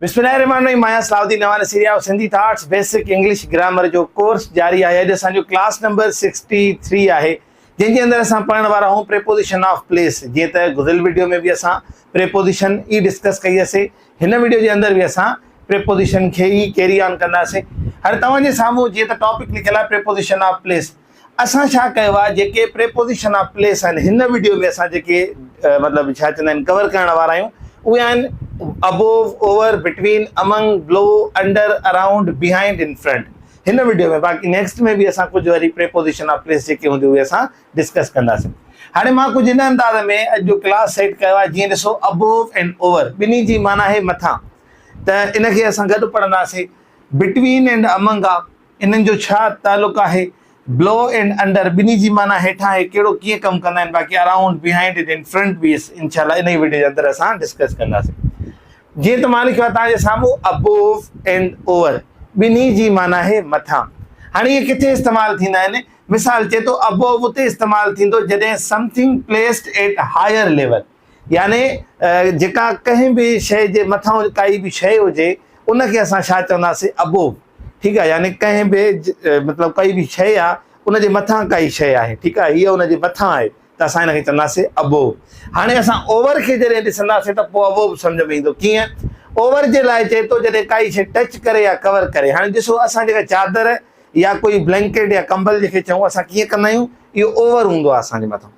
बिस्मिल्लाहिर्रहमानिर्रहीम। माया सलाउद्दीन नवाने सीरिया Sindhi thoughts basic English grammar जो कोर्स जारी है। अॼु असांजो क्लास नंबर 63 है, जंहिंजे अंदरि असां पढ़ण वारा आहियूं प्रेपोजिशन ऑफ प्लेस। जीअं त गुज़िरियल वीडियो में भी असां प्रेपोजिशन ई डिस्कस कई हुईसीं, हिन वीडियो जे अंदरि भी असां प्रेपोजिशन खे ई कैरी ऑन कंदासीं। हाणे तव्हांजे साम्हूं जीअं त टॉपिक लिखियल आहे प्रेपोजिशन ऑफ प्लेस। असां छा कयो आहे, जेके प्रेपोजिशन ऑफ प्लेस आहिनि हिन वीडियो में असां जेके मतिलबु छा चवंदा आहिनि कवर करण वारा आहियूं, उहे आहिनि अबोव, ओवर, बिटवीन, अमंग, बिलो, under, around, behind, in front हिन वीडियो में। बाक़ी नेक्स्ट में भी असां कुछ वरी प्रेपोजिशन ऑफ प्लेस जेके हूंदी उहे असां डिस्कस कंदासीं। हाणे मां कुछ इन अंदाज़ में अॼु जो क्लास सेट कयो आहे। जीअं ॾिसो, अबोव एंड ओवर ॿिन्ही जी माना आहे मथां, त इनखे असां गॾु पढ़ंदासीं। बिटवीन एंड अमंग आहे, इन्हनि जो छा तालुक़ु आहे। बिलो एंड अंडर ॿिन्ही जी माना हेठां आहे, कहिड़ो कीअं कमु कंदा आहिनि। बाक़ी अराउंड, बिहाइंड, इन फ्रंट भी इंशाल्लाह इन ई वीडियो जे अंदरि असां डिस्कस कंदासीं। जीअं त मां लिखियो आहे तव्हांजे साम्हूं, अबोव एंड ओवर ॿिन्ही जी माना आहे मथां। हाणे इहे किथे इस्तेमालु थींदा आहिनि? मिसाल चए थो, अबोव उते इस्तेमालु थींदो जॾहिं something placed at higher level, यानी जेका कंहिं बि शइ जे मथां काई बि शइ हुजे उनखे असां छा चवंदासीं, अबोव। ठीकु आहे, यानी कंहिं बि मतिलबु काई बि शइ आहे उनजे मथां काई शइ आहे, ठीकु आहे, हीअ उनजे मथां आहे, त असां हिनखे चवंदासीं अबोव। हाणे असां ओवर खे जॾहिं ॾिसंदासीं त पोइ अबोव सम्झ में ईंदो। कीअं? ओवर जे लाइ चए थो जॾहिं काई शइ टच करे या कवर करे। हाणे ॾिसो, असां जेका चादर या कोई ब्लैंकेट या कंबल जेके चऊं असां कीअं कंदा आहियूं, इहो ओवर हूंदो आहे असांजे मथां।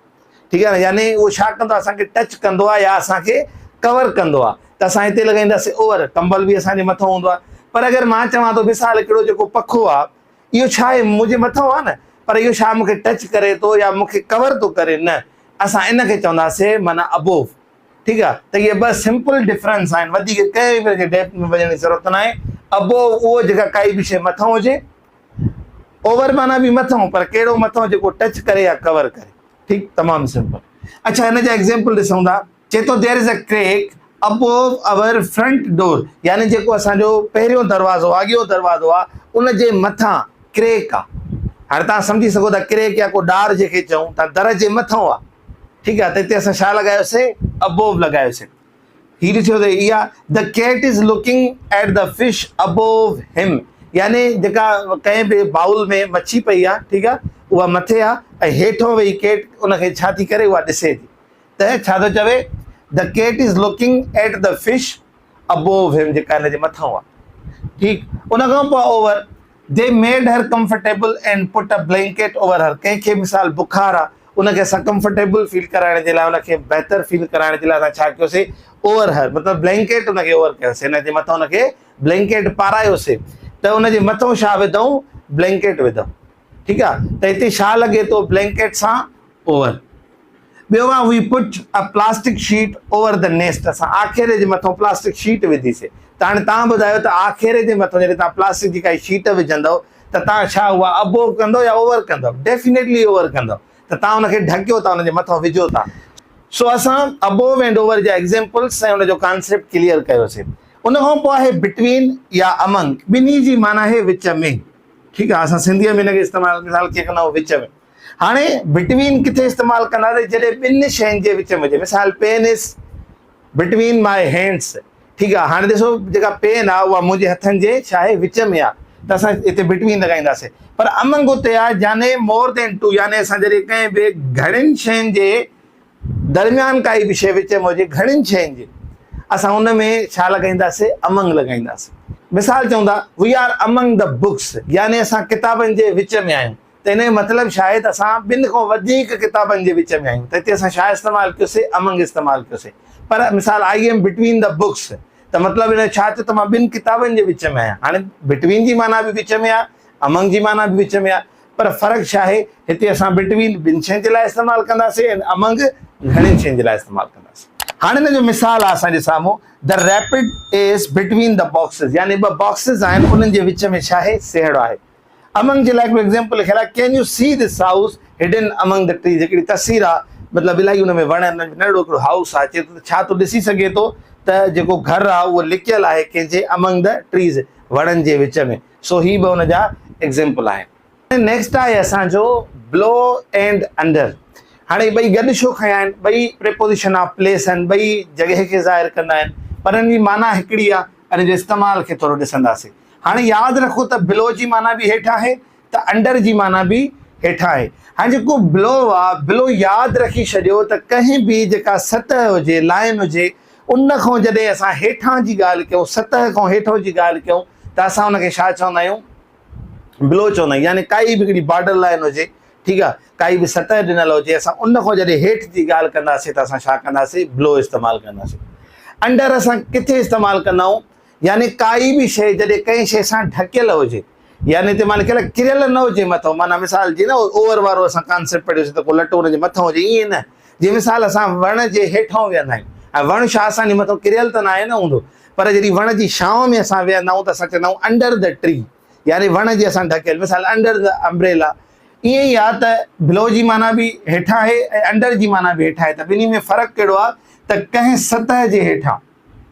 ठीकु आहे न, यानी उहो छा कंदो आहे, असांखे टच कंदो आहे या असांखे कवर कंदो आहे, त असां हिते लॻाईंदासीं ओवर। कंबल बि असांजे मथां हूंदो आहे। पर अगरि मां चवां थो, मिसाल हिकिड़ो जेको पखो आहे, इहो छा आहे, मुंहिंजे मथां आहे न, पर इहो छा मूंखे टच करे थो या मूंखे कवर थो करे, न, असां इनखे चवंदासीं माना अबोव। ठीकु आहे, त इहे ॿ सिंपल डिफरेंस आहिनि, वधीक कंहिं बि डेप्थ में वञण जी ज़रूरत न आहे। अबोव उहो जेका काई बि शइ मथां हुजे, ओवर माना बि मथां, पर कहिड़ो मथां, जेको टच करे या कवर करे। ठीकु, तमामु सिंपल। अच्छा, हिन जा एग्ज़ाम्पल ॾिसूं था। चए थो, there is a crack above our front door, यानी जेको असांजो पहिरियों दरवाज़ो, अॻियो दरवाज़ो आहे, उनजे मथां क्रैक आहे। हाणे तव्हां सम्झी सघो था, क्रैक या को डार जेके चऊं था, दर जे मथां आहे। ठीकु आहे, त हिते असां छा लॻायोसीं, अबोव लॻायोसीं। हीअ ॾिठो त इहा, the cat is looking at the fish above him, यानी जेका कंहिं बि बाउल में मच्छी पई आहे, ठीकु आहे, उहा मथे आहे ऐं हेठों वेही कैट उनखे छा थी करे, उहा ॾिसे थी। त छा थो चवे, the cat is looking at the fish above him, जेका हिनजे मथां आहे। ठीकु, उन खां पोइ over, they made her comfortable and put a blanket over her. कंहिंखे मिसाल बुखार आहे, उनखे असां कंफर्टेबल फील कराइण जे लाइ, उनखे बहितर फील कराइण जे लाइ असां छा कयोसीं, ओवर हर, मतिलबु ब्लैंकेट उनखे ओवर कयोसीं, हिनजे मथां उनखे ब्लैंकेट पारायोसीं, त उनजे मथां छा विधऊं, ब्लैंकेट विधऊं। ठीकु आहे, त हिते छा लॻे थो, ब्लैंकेट सां ओवर। ॿियो आहे, we put a plastic sheet over the nest, असां आखेरे जे मथां प्लास्टिक शीट विधीसीं। त हाणे तव्हां ॿुधायो, त आखेरे जे मथां जॾहिं तव्हां प्लास्टिक जी काई शीट विझंदव त तव्हां छा उहा अबोव कंदव या ओवर कंदव? डेफिनेटली ओवर कंदव, त तव्हां हुनखे ढकियो था, हुनजे मथां विझो था। सो असां अबोव एंड ओवर जा एग्ज़ाम्पल्स ऐं हुनजो कॉन्सेप्ट क्लियर कयोसीं। उन खां पोइ आहे बिटवीन या अमंग, ॿिन्ही जी माना आहे विच में। ठीकु आहे, असां सिंधीअ में हिनखे इस्तेमालु मिसाल कीअं कंदा आहियूं, विच में। हाणे बिटवीन किथे इस्तेमालु कंदासीं, जॾहिं ॿिनि शयुनि जे विच में हुजे। मिसाल, pen is between my hands. ठीकु आहे, हाणे ॾिसो, जेका पेन आहे उहा मुंहिंजे हथनि जे छा आहे, विच में आहे, त असां हिते बिटवीन लॻाईंदासीं। पर अमंग उते आहे, यानी मोर देन टू, यानी असां जॾहिं कंहिं बि घणनि शयुनि जे दरमियान काई बि शइ विच में हुजे, घणनि शयुनि जे, असां हुन में छा लॻाईंदासीं, अमंग लॻाईंदासीं। मिसाल चऊं था, we are among the books, यानी असां किताबनि जे विच में आहियूं। त हिन जो मतिलबु छा आहे, त असां ॿिनि खां वधीक किताबनि जे विच में आहियूं, त हिते असां छा इस्तेमालु कयोसीं, अमंग इस्तेमालु कयोसीं। पर मिसाल, I am between the books, त मतिलबु हिन छा थियो, त मां ॿिनि किताबनि जे विच में आहियां। हाणे बिटवीन जी माना बि विच में आहे, अमंग जी माना बि विच में आहे, पर फ़र्क़ु छा आहे, हिते असां बिटवीन ॿिनि शयुनि जे लाइ इस्तेमालु कंदासीं ऐं अमंग घणनि शयुनि जे लाइ इस्तेमालु कंदासीं। हाणे हिन जो मिसाल आहे असांजे साम्हूं, the rapid is between the boxes, यानी ॿ बॉक्सिस आहिनि, उन्हनि जे विच में छा आहे, सेहड़ो आहे। अमंग जे लाइ हिकिड़ो एग्ज़ाम्पल लिखियलु आहे, can you see this house hidden among the trees, हिकिड़ी तस्वीर आहे, मतिलबु इलाही हुन में वण, नंढड़ो हिकिड़ो हाउस आहे। चए थो, छा तूं ॾिसी सघे थो त जेको घरु आहे उहो लिकियलु आहे कंहिंजे, अमंग द ट्रीज, वणनि जे विच में। सो ही बि हुन जा एग्ज़ाम्पल आहिनि। नेक्स्ट आहे असांजो ब्लो एंड अंडर। हाणे ॿई गॾु छो खयां आहिनि, ॿई प्रेपोजिशन ऑफ प्लेस आहिनि, ॿई जॻह खे ज़ाहिर कंदा आहिनि, पर हिन जी माना हिकिड़ी आहे। इन जो इस्तेमाल खे थोरो ॾिसंदासीं। हाणे यादि रखो त बिलो जी माना बि हेठि आहे त अंडर जी माना बि हेठि आहे। हाणे जेको बिलो आहे, बिलो यादि रखी छॾियो त कंहिं बि जेका सतह हुजे, लाइन हुजे, उन खां जॾहिं असां हेठां जी ॻाल्हि कयूं, सतह खां हेठो जी ॻाल्हि कयूं त असां हुनखे छा चवंदा आहियूं? बिलो चवंदा आहियूं। यानी काई बि हिकिड़ी बॉर्डर लाइन हुजे, ठीकु आहे, काई बि सतह ॾिनल हुजे, असां उन खां जॾहिं हेठि जी ॻाल्हि कंदासीं त असां छा कंदासीं? बिलो इस्तेमालु कंदासीं। अंडर असां किथे इस्तेमालु कंदा आहियूं? यानी काई बि शइ जॾहिं कंहिं शइ सां ढकियल हुजे, यानी हिते मान के किरियल न हुजे मथां, माना मिसाल जी न ओवर वारो असां कॉन्सेप्ट पढ़ियोसीं त को लटो हुनजे मथां हुजे, ईअं न। जीअं मिसाल असां वण जे हेठां विहंदा आहियूं, ऐं वण छा असांजे मथां किरियल त न आहे न हूंदो, पर जॾहिं वण जी छांव में असां विहंदा आहियूं त असां चवंदा आहियूं अंडर द ट्री, यानी वण जे असां ढकियल, मिसाल अंडर द अम्ब्रेला। ईअं ई आहे त बिलो जी माना बि हेठां आहे ऐं अंडर जी माना बि हेठां आहे। त ॿिन्ही में फ़र्क़ु कहिड़ो आहे? त कंहिं सतह जे हेठां,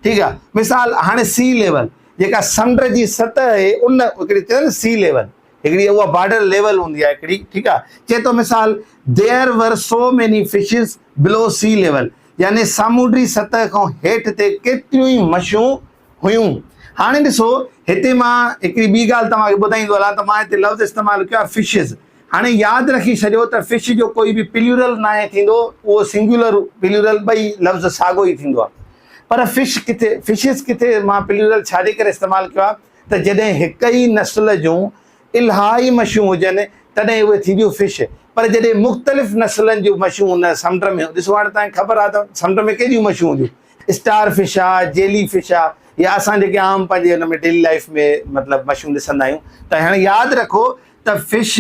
ठीकु आहे। मिसाल हाणे सी लेवल, जेका समुंड जी सतह आहे उन हिकिड़ी चयो न सी लेवल, हिकिड़ी उहा बॉर्डर लेवल हूंदी आहे हिकिड़ी, ठीकु आहे। चए थो मिसाल there were so many fishes below sea level, यानी सामूंडी सतह खां हेठि ते केतिरियूं ई मछियूं हुयूं। हाणे ॾिसो, हिते मां हिकिड़ी ॿी ॻाल्हि तव्हांखे ॿुधाईंदो हलां त मां हिते लफ़्ज़ इस्तेमालु कयो आहे फिशिस। हाणे यादि रखी छॾियो त फिश जो कोई बि प्लूरल न आहे थींदो, उहो सिंगुलर प्लूरल ॿई लफ़्ज़ साॻियो ई थींदो आहे। पर फिश किथे, फिशिस किथे मां प्लूरल छाजे करे इस्तेमालु कयो आहे? त जॾहिं हिक ई नस्ल जूं इलाही मछियूं हुजनि तॾहिं उहे थींदियूं फिश। पर जॾहिं मुख़्तलिफ़ नस्लनि जूं मछियूं हुन समुंड में, ॾिसो हाणे तव्हांखे ख़बर आहे त समुंड में केॾियूं मछियूं हूंदियूं? स्टार फिश आहे, जेली फिश आहे, या असां जेके आम पंहिंजे हुन में डेली लाइफ में मतिलबु मछियूं ॾिसंदा आहियूं। त हाणे यादि रखो त फिश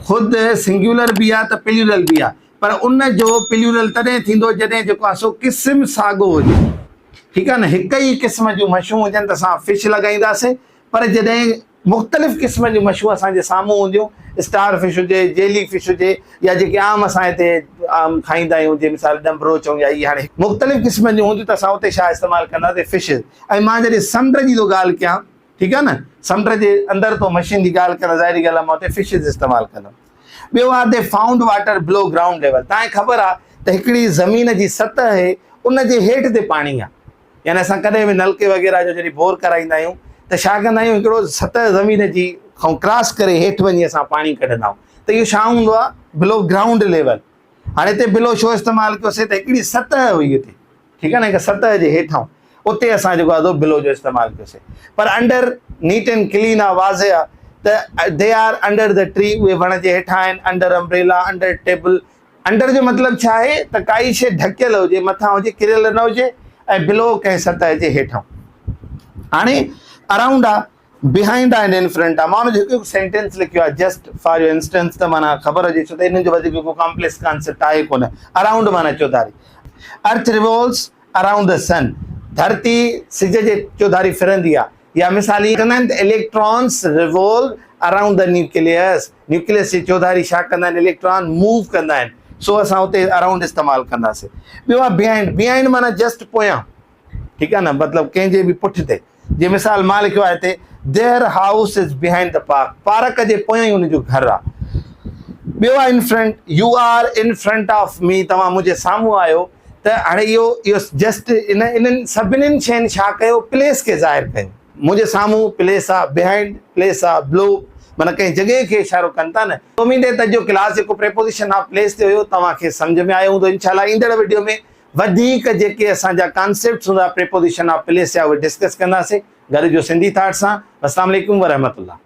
ख़ुदि सिंगुलर बि आहे त प्लूरल बि आहे, पर उन जो प्लूरल तॾहिं थींदो जॾहिं जेको आहे सो क़िस्म साॻियो हुजे, ठीकु आहे न। हिक ई क़िस्म जूं मछियूं हुजनि त असां फिश लॻाईंदासीं, पर जॾहिं मुख़्तलिफ़ क़िस्म जूं मछियूं असांजे साम्हूं हूंदियूं, स्टार फिश हुजे, जेली फिश हुजे, या जेके आम असां हिते आम खाईंदा आहियूं, जीअं मिसाल डंबरो चऊं, या इहे हाणे मुख़्तलिफ़ क़िस्म जूं हूंदियूं त असां उते छा इस्तेमालु कंदासीं? फिशिस। ऐं मां जॾहिं समुंड जी थो ॻाल्हि कयां, ठीकु आहे न, समुंड जे अंदरि तो मछियुनि जी ॻाल्हि कंदा, ज़ाहिरी ॻाल्हि आहे मां उते फिशिस इस्तेमालु कंदुमि। ॿियो आहे दे फाउंड वाटर बिलो ग्राउंड लेवल। तव्हांखे ख़बर आहे त हिकिड़ी ज़मीन जी सतह आहे, उन जे हेठि ते पाणी आहे। यानी असां कॾहिं बि नलके वग़ैरह जो जॾहिं बोर कराईंदा आहियूं त छा कंदा आहियूं? हिकिड़ो सतह ज़मीन जी खां क्रॉस करे हेठि वञी असां पाणी कढंदा आहियूं, त इहो छा हूंदो आहे? बिलो ग्राउंड लेवल। हाणे हिते बिलो छो इस्तेमालु कयोसीं? त हिकिड़ी सतह हुई हिते, ठीकु आहे न, हिकु सतह जे हेठां, उते असां जेको आहे बिलो जो इस्तेमालु कयोसीं। पर अंडर नीट एंड क्लीन आहे, वाज़े आहे त दे आर अंडर द ट्री, उहे वण जे हेठां आहिनि, under umbrella, under table. Under जो मतिलबु छा आहे? त काई शइ ढकियल हुजे, मथां हुजे, किरियल न हुजे, ऐं बिलो कंहिं सतह जे हेठां। हाणे अराउंड आहे, बिहाइंड आहे, इन फ्रंट आहे। मां हुनजो हिकु सेंटेंस लिखियो आहे जस्ट फॉर योर इंस्टेंस, त माना ख़बर हुजे, छो त हिन जो वधीक को कॉम्प्लेक्स कॉन्सेप्ट आहे कोन। अराउंड माना चौधारी। अर्थ रिवॉल्व्स अराउंड द सन, धरती सिज जे चौधारी फिरंदी आहे। या मिसाल ईअं कंदा आहिनि त electrons revolve around the nucleus, nucleus जी चौधारी छा कंदा आहिनि? इलेक्ट्रॉन मूव कंदा आहिनि, सो असां उते अराउंड इस्तेमालु कंदासीं। ॿियो आहे बिहाइंड। बिहाइंड माना जस्ट पोयां, ठीकु आहे न, मतिलबु कंहिंजे बि पुठिते। जीअं मिसाल मां लिखियो आहे हिते their house is behind the park, park जे पोयां ई हुनजो घरु आहे। ॿियो आहे in front, you are in front of me, तव्हां मुंहिंजे साम्हूं आहियो। त हाणे इहो जस्ट इन्हनि सभिनीनि शयुनि छा कयो? प्लेस खे ज़ाहिर कयो। मुंहिंजे साम्हूं प्लेस आहे, बिहाइंड प्लेस आहे, बिलो माना कंहिं जॻह खे इशारो कनि था न। उमेद आहे त जो क्लास जेको प्रेपोजिशन ऑफ प्लेस ते हुयो तव्हांखे सम्झ में आयो हूंदो। इंशाल्लाह ईंदड़ वीडियो में वधीक जेके असांजा कॉन्सेप्ट्स हूंदा प्रेपोजिशन ऑफ प्लेस जा, उहे डिस्कस कंदासीं। घर जो सिंधी थाट सां। अस्सलाम वालेकुम वरहमतुल्लाह।